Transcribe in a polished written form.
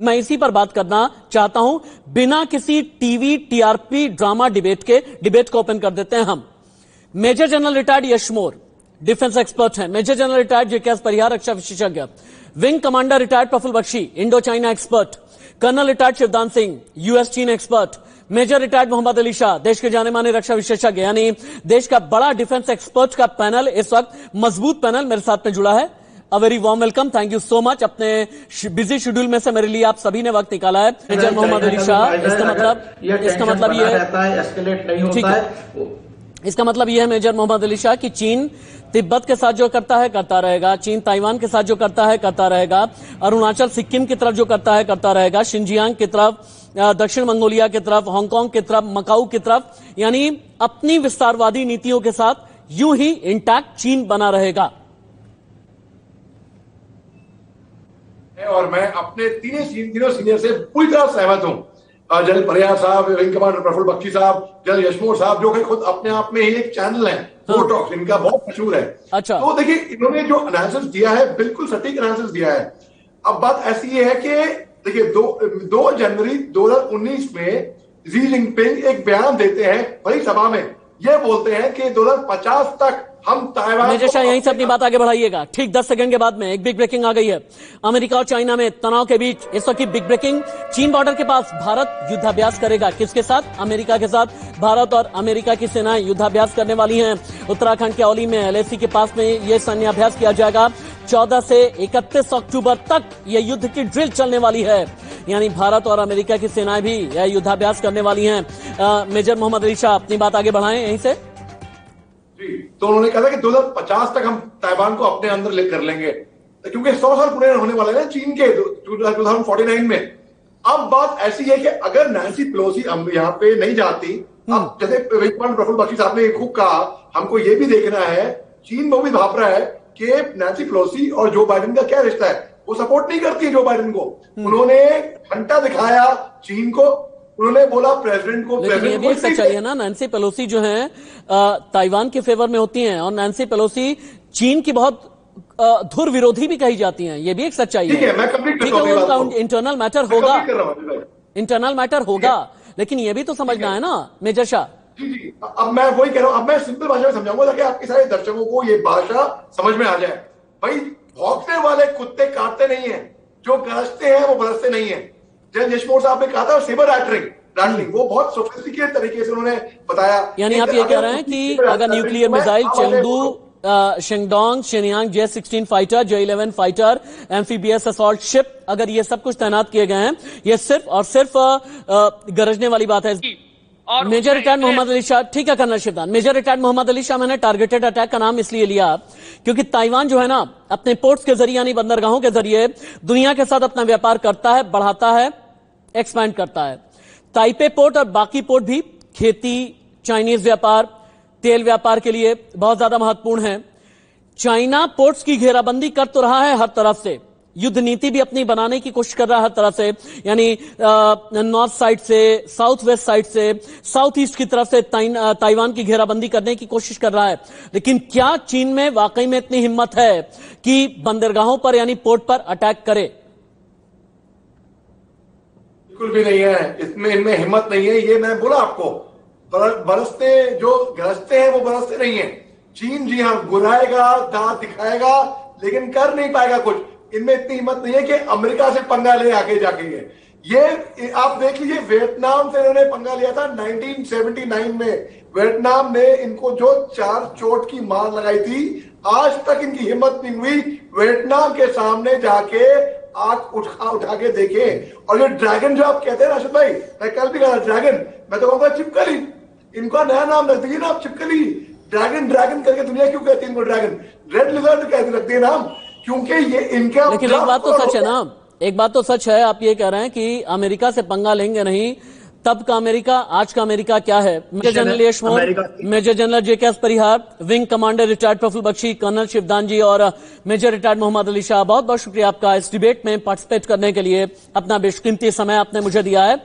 मैं इसी पर बात करना चाहता हूं, बिना किसी टीवी टीआरपी ड्रामा डिबेट के। डिबेट को ओपन कर देते हैं हम। Major general retired Yash Mor defence expert हैं। Major general retired JKS Parihar रक्षा विशेषज्ञ। Wing commander retired Prafulla Bakshi Indo China expert. Colonel retired Shivdan Singh US चीन expert. Major retired Mohammad Ali Shah देश के जाने माने रक्षा विशेषज्ञ, यानी देश का बड़ा डिफेंस एक्सपर्ट का पैनल, इस वक्त मजबूत पैनल मेरे साथ में जुड़ा है। A very warm welcome, thank you so much. अपने बिजी शेड्यूल में से मेरे लिए आप सभी ने वक्त निकाला है। मेजर मोहम्मद अली शाह, इसका मतलब ये है, इसका मतलब यह है मेजर मोहम्मद अली शाह कि चीन तिब्बत के साथ जो करता है करता रहेगा, चीन ताइवान के साथ जो करता है करता रहेगा, अरुणाचल सिक्किम की तरफ जो करता है करता रहेगा, शिनजियांग की तरफ, दक्षिण मंगोलिया की तरफ, हांगकांग की तरफ, मकाऊ की तरफ, यानी अपनी विस्तारवादी नीतियों के साथ यूं ही इंटैक्ट चीन बना रहेगा। और मैं अपने तीनों सीनियर से पूरी तरह सहमत हूं। जनरल परिहार साहब, विंग कमांडर प्रफुल्ल बख्शी साहब, जनरल यश मोर साहब, जो कि खुद अपने आप में ही एक चैनल है, टॉक्स, इनका बहुत मशहूर है। अच्छा, तो देखिए, इन्होंने जो एनालिसिस दिया है बिल्कुल सटीक एनालिसिस दिया है। अब बात ऐसी है कि देखिए 2 जनवरी 2019 में जी जिनपिंग एक बयान देते हैं बड़ी सभा में, ये बोलते हैं कि 2050 तक हम ताइवान। मेजर शाह यहीं से अपनी बात आगे बढ़ाइएगा। ठीक 10 सेकंड के बाद में एक बिग ब्रेकिंग आ गई है। अमेरिका और चाइना में तनाव के बीच इस वक्त की बिग ब्रेकिंग, चीन बॉर्डर के पास भारत युद्धाभ्यास करेगा। किसके साथ? अमेरिका के साथ। भारत और अमेरिका की सेनाएं युद्धाभ्यास करने वाली हैं। उत्तराखंड के औली में एलएसी के पास में यह सैन्याभ्यास किया जाएगा। 14 से 31 अक्टूबर तक यह युद्ध की ड्रिल चलने वाली है, यानी भारत और अमेरिका की सेनाएं भी यह युद्धाभ्यास करने वाली हैं। मेजर मोहम्मद अली शाह अपनी बात आगे बढ़ाएं यहीं से। तो उन्होंने कहा कि 2050 तक हम ताइवान को अपने अंदर लेकर लेंगे, क्योंकि 100 साल पूरे होने वाले हैं चीन के 2049 में। अब बात ऐसी है कि अगर नैन्सी पेलोसी यहाँ पे नहीं जाती, अब जैसे विंग कमांडर प्रफुल्ल बख्शी साहब ने खूब कहा, हमको ये भी देखना है, चीन वो भी भाप रहा है कि नैन्सी पेलोसी और जो बाइडेन का क्या रिश्ता है। वो सपोर्ट नहीं करती है जो बाइडेन को। उन्होंने घंटा दिखाया चीन को, उन्होंने बोला प्रेसिडेंट को। लेकिन ये भी एक सच्चाई है ना, नैन्सी पेलोसी जो है ताइवान के फेवर में होती हैं, और नैन्सी पेलोसी चीन की बहुत धुर विरोधी भी कही जाती हैं। ये भी एक सच्चाई है। ठीक है, मैं कंप्लीट कर रहा हूं। इंटरनल मैटर होगा, इंटरनल मैटर होगा, लेकिन ये भी तो समझना है ना मेजर शाह। जी, अब मैं वही कह रहा हूं। अब मैं सिंपल भाषा में समझाऊंगा ताकि आपके सारे दर्शकों को ये भाषा समझ में आ जाए। भाई, भौंकने वाले कुत्ते काटते नहीं है, जो गरजते हैं वो बरसते नहीं है। जनरल यश मोर साहब ने कहा था सेबर रैटलिंग, वो बहुत सोफिस्टिकेटेड तरीके से उन्होंने बताया। यानी आप ये कह रहे हैं कि अगर nuclear missile Chengdu, Shandong, Shenyang J-16 fighter, J-11 fighter, amphibious assault ship, अगर ये सब कुछ तैनात किए गए हैं, ये सिर्फ और सिर्फ गरजने वाली बात है। मेजर रिटायर्ड मोहम्मद अली शाह, ठीक है Colonel Shivdan. Major retired Mohammad Ali Shah, मैंने टारगेटेड अटैक का नाम इसलिए लिया क्योंकि ताइवान जो है ना, अपने पोर्ट्स के जरिए यानी बंदरगाहों के जरिए दुनिया के साथ अपना व्यापार करता है, बढ़ाता है, एक्सपैंड करता है। ताइपे पोर्ट और बाकी पोर्ट भी खेती, चाइनीज व्यापार, तेल व्यापार के लिए बहुत ज्यादा महत्वपूर्ण है। चाइना पोर्ट्स की घेराबंदी कर तो रहा है हर तरफ से, युद्ध नीति भी अपनी बनाने की कोशिश कर रहा है हर तरफ से, यानी नॉर्थ साइड से, साउथ वेस्ट साइड से, साउथ ईस्ट की तरफ से ताइवान की घेराबंदी करने की कोशिश कर रहा है। लेकिन क्या चीन में वाकई में इतनी हिम्मत है कि बंदरगाहों पर यानी पोर्ट पर अटैक करे? बिल्कुल भी नहीं है, इनमें हिम्मत नहीं है। ये मैं बोला आपको, बरसते जो गरजते हैं वो बरसते नहीं है। चीन जी हाँ गुराएगा, दांत दिखाएगा, लेकिन कर नहीं पाएगा कुछ। इनमें इतनी हिम्मत नहीं है कि अमेरिका से पंगा ले आगे जाके। ये आप देख लीजिए, वियतनाम से इन्होंने पंगा लिया था 1979 में। वियतनाम ने इनको जो 4 चोट की मार लगाई थी, आज तक इनकी हिम्मत नहीं हुई वियतनाम के सामने जाके आंख उठा के देखे। और ये ड्रैगन जो आप कहते हैं राशिद भाई, मैं कल भी कहा ड्रैगन, मैं तो कहूंगा चिपकली। इनका नया नाम रख दीजिए ना आप, चिपकली। ड्रैगन करके दुनिया क्यों कहती है इनको ड्रैगन? रेड लिजर्ड कहते रखते हैं नाम, क्योंकि ये इनका। लेकिन एक बात तो सच है ना, एक बात तो सच है, आप ये कह रहे हैं कि अमेरिका से पंगा लेंगे नहीं। तब का अमेरिका, आज का अमेरिका क्या है? Major general Yash Mor, major general JKS Parihar, wing commander retired Prafulla Bakshi, colonel Shivdan ji और मेजर रिटायर्ड मोहम्मद अली शाह, बहुत बहुत शुक्रिया आपका इस डिबेट में पार्टिसिपेट करने के लिए। अपना बेशकीमती समय आपने मुझे दिया है।